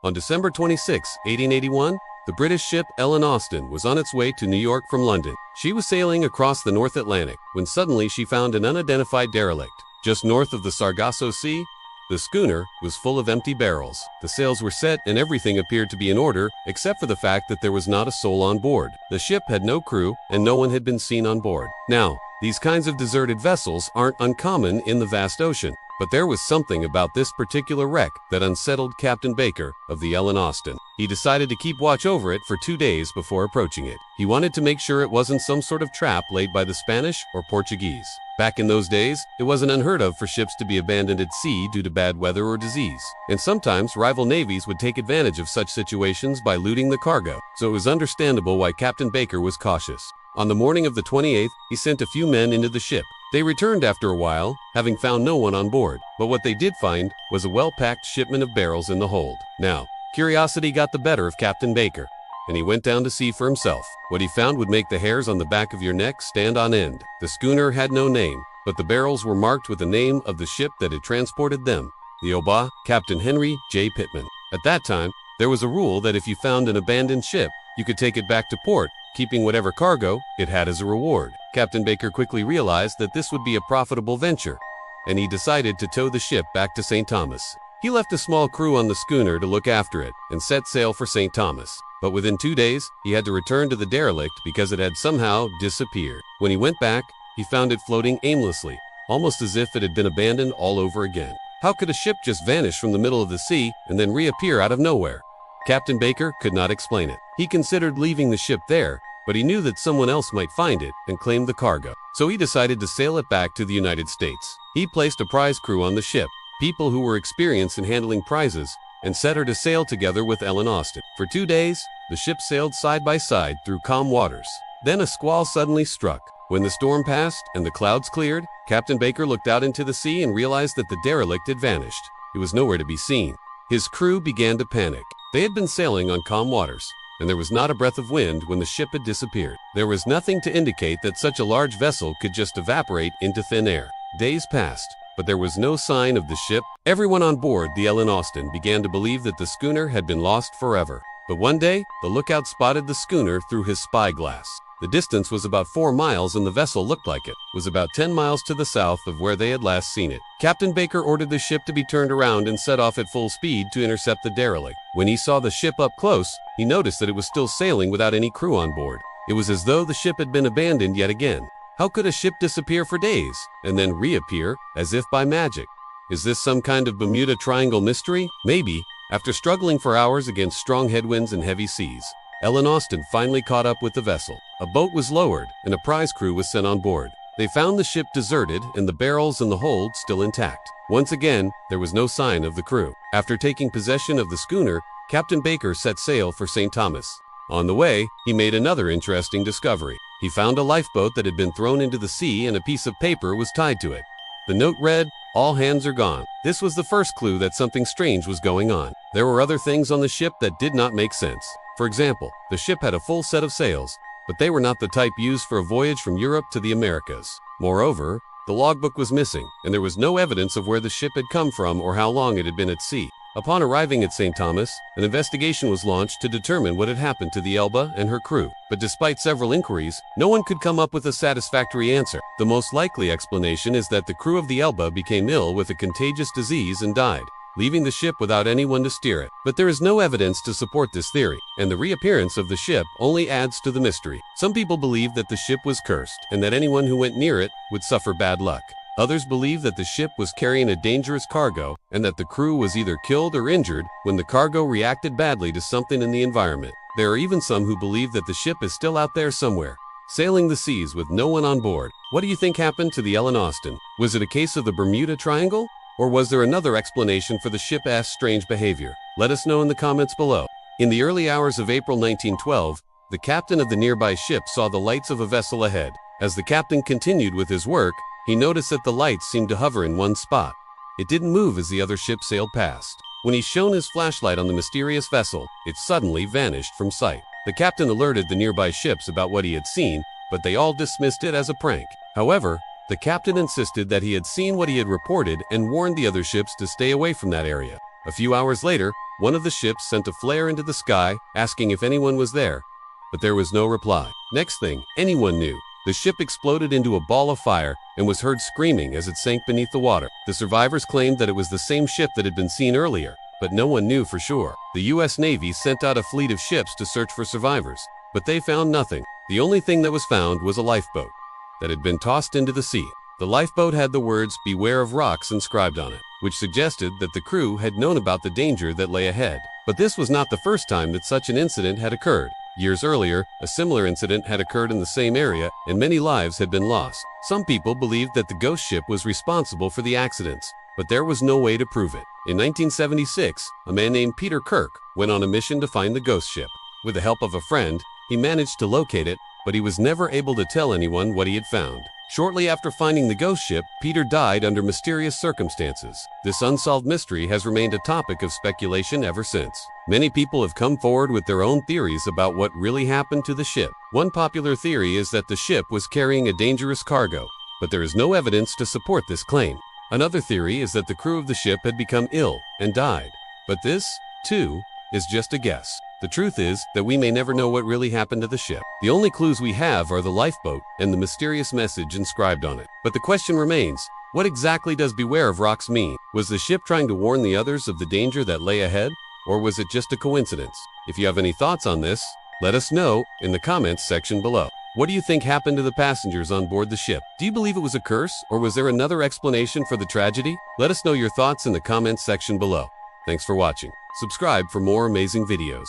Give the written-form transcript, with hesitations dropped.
On December 26, 1881, the British ship Ellen Austin was on its way to New York from London. She was sailing across the North Atlantic when suddenly she found an unidentified derelict. Just north of the Sargasso Sea, the schooner was full of empty barrels. The sails were set and everything appeared to be in order except for the fact that there was not a soul on board. The ship had no crew and no one had been seen on board. Now, these kinds of deserted vessels aren't uncommon in the vast ocean. But there was something about this particular wreck that unsettled Captain Baker of the Ellen Austin. He decided to keep watch over it for 2 days before approaching it. He wanted to make sure it wasn't some sort of trap laid by the Spanish or Portuguese. Back in those days, it wasn't unheard of for ships to be abandoned at sea due to bad weather or disease. And sometimes rival navies would take advantage of such situations by looting the cargo. So it was understandable why Captain Baker was cautious. On the morning of the 28th, he sent a few men into the ship. They returned after a while, having found no one on board. But what they did find was a well-packed shipment of barrels in the hold. Now, curiosity got the better of Captain Baker, and he went down to see for himself. What he found would make the hairs on the back of your neck stand on end. The schooner had no name, but the barrels were marked with the name of the ship that had transported them, the Oba, Captain Henry J. Pittman. At that time, there was a rule that if you found an abandoned ship, you could take it back to port, keeping whatever cargo it had as a reward. Captain Baker quickly realized that this would be a profitable venture, and he decided to tow the ship back to St. Thomas. He left a small crew on the schooner to look after it and set sail for St. Thomas. But within 2 days, he had to return to the derelict because it had somehow disappeared. When he went back, he found it floating aimlessly, almost as if it had been abandoned all over again. How could a ship just vanish from the middle of the sea and then reappear out of nowhere? Captain Baker could not explain it. He considered leaving the ship there, but he knew that someone else might find it and claim the cargo. So he decided to sail it back to the United States. He placed a prize crew on the ship, people who were experienced in handling prizes, and set her to sail together with Ellen Austin. For 2 days, the ship sailed side by side through calm waters. Then a squall suddenly struck. When the storm passed and the clouds cleared, Captain Baker looked out into the sea and realized that the derelict had vanished. It was nowhere to be seen. His crew began to panic. They had been sailing on calm waters, and there was not a breath of wind when the ship had disappeared. There was nothing to indicate that such a large vessel could just evaporate into thin air. Days passed, but there was no sign of the ship. Everyone on board the Ellen Austin began to believe that the schooner had been lost forever. But one day, the lookout spotted the schooner through his spyglass. The distance was about 4 miles and the vessel looked like it was about 10 miles to the south of where they had last seen it. Captain Baker ordered the ship to be turned around and set off at full speed to intercept the derelict. When he saw the ship up close, he noticed that it was still sailing without any crew on board. It was as though the ship had been abandoned yet again. How could a ship disappear for days and then reappear as if by magic? Is this some kind of Bermuda Triangle mystery? Maybe. After struggling for hours against strong headwinds and heavy seas, Ellen Austin finally caught up with the vessel. A boat was lowered and a prize crew was sent on board. They found the ship deserted and the barrels in the hold still intact. Once again, there was no sign of the crew. After taking possession of the schooner, Captain Baker set sail for St. Thomas. On the way, he made another interesting discovery. He found a lifeboat that had been thrown into the sea and a piece of paper was tied to it. The note read, "All hands are gone." This was the first clue that something strange was going on. There were other things on the ship that did not make sense. For example, the ship had a full set of sails, but they were not the type used for a voyage from Europe to the Americas. Moreover, the logbook was missing, and there was no evidence of where the ship had come from or how long it had been at sea. Upon arriving at St. Thomas, an investigation was launched to determine what had happened to the Elba and her crew. But despite several inquiries, no one could come up with a satisfactory answer. The most likely explanation is that the crew of the Elba became ill with a contagious disease and died, leaving the ship without anyone to steer it. But there is no evidence to support this theory, and the reappearance of the ship only adds to the mystery. Some people believe that the ship was cursed, and that anyone who went near it would suffer bad luck. Others believe that the ship was carrying a dangerous cargo, and that the crew was either killed or injured when the cargo reacted badly to something in the environment. There are even some who believe that the ship is still out there somewhere, sailing the seas with no one on board. What do you think happened to the Ellen Austin? Was it a case of the Bermuda Triangle? Or was there another explanation for the ship's strange behavior? Let us know in the comments below. In the early hours of April 1912, the captain of the nearby ship saw the lights of a vessel ahead. As the captain continued with his work, he noticed that the lights seemed to hover in one spot. It didn't move as the other ship sailed past. When he shone his flashlight on the mysterious vessel, it suddenly vanished from sight. The captain alerted the nearby ships about what he had seen, but they all dismissed it as a prank. However, the captain insisted that he had seen what he had reported and warned the other ships to stay away from that area. A few hours later, one of the ships sent a flare into the sky, asking if anyone was there, but there was no reply. Next thing anyone knew, the ship exploded into a ball of fire and was heard screaming as it sank beneath the water. The survivors claimed that it was the same ship that had been seen earlier, but no one knew for sure. The U.S. Navy sent out a fleet of ships to search for survivors, but they found nothing. The only thing that was found was a lifeboat that had been tossed into the sea. The lifeboat had the words "Beware of rocks" inscribed on it, which suggested that the crew had known about the danger that lay ahead. But this was not the first time that such an incident had occurred. Years earlier, a similar incident had occurred in the same area, and many lives had been lost. Some people believed that the ghost ship was responsible for the accidents, but there was no way to prove it. In 1976, a man named Peter Kirk went on a mission to find the ghost ship. With the help of a friend, he managed to locate it, but he was never able to tell anyone what he had found. Shortly after finding the ghost ship, Peter died under mysterious circumstances. This unsolved mystery has remained a topic of speculation ever since. Many people have come forward with their own theories about what really happened to the ship. One popular theory is that the ship was carrying a dangerous cargo, but there is no evidence to support this claim. Another theory is that the crew of the ship had become ill and died, but this, too, is just a guess. The truth is that we may never know what really happened to the ship. The only clues we have are the lifeboat and the mysterious message inscribed on it. But the question remains, what exactly does "Beware of rocks" mean? Was the ship trying to warn the others of the danger that lay ahead? Or was it just a coincidence? If you have any thoughts on this, let us know in the comments section below. What do you think happened to the passengers on board the ship? Do you believe it was a curse, or was there another explanation for the tragedy? Let us know your thoughts in the comments section below. Thanks for watching. Subscribe for more amazing videos.